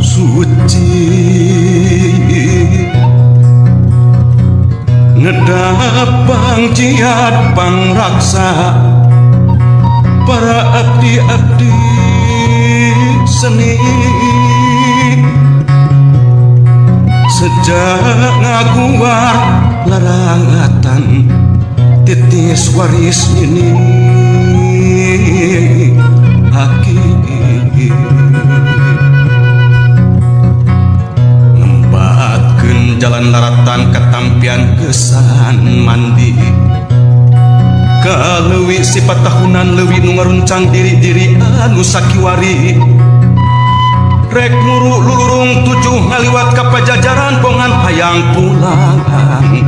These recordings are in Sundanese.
suci ngedapang jiat pangraksa para abdi-abdi seni sejak ngaguar larangatan titis waris ini aki ngembatkeun jalan laratan katampian kesan mandi kaleuwi sifat tahunan leuwih nu ngaruncang diri-diri anu sakiwari rek muru lulurung tujuh ngaliwat ka pajajaran bongan hayang pulang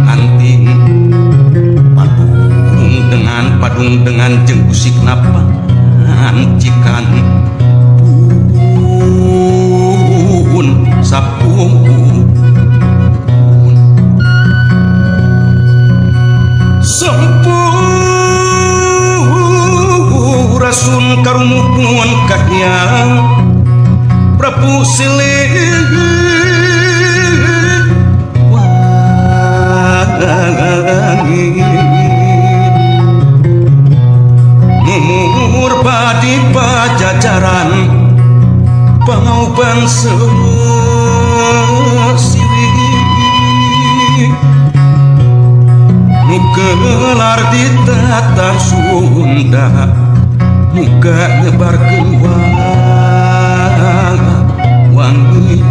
anting padung dengan jeung usik napa cikan pun sapung rasun karumuhun kahyang Prabu Silih wangi mumur badi pajajaran pangauban sesiwi nugelar di tata Sunda muka nyebar keluar wangi